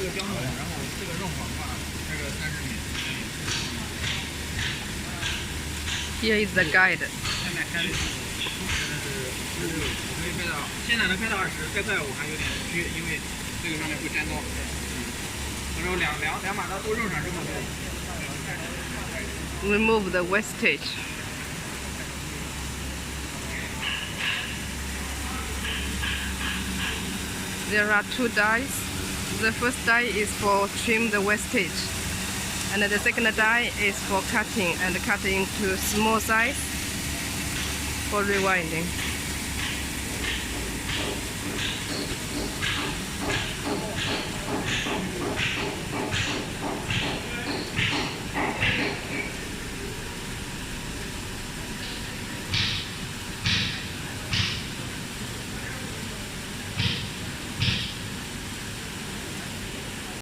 个标准，然后这个润滑的话，这个30米。Here is the guide. 现在开的是15，可以开到，现在能开到20，开在我还有点虚，因为这个上面会粘刀。然后两把刀都用上之后就。Remove the wastage. There are 2 dies. The first die is for trim the wastage, and the second die is for cutting and cutting into small size for rewinding.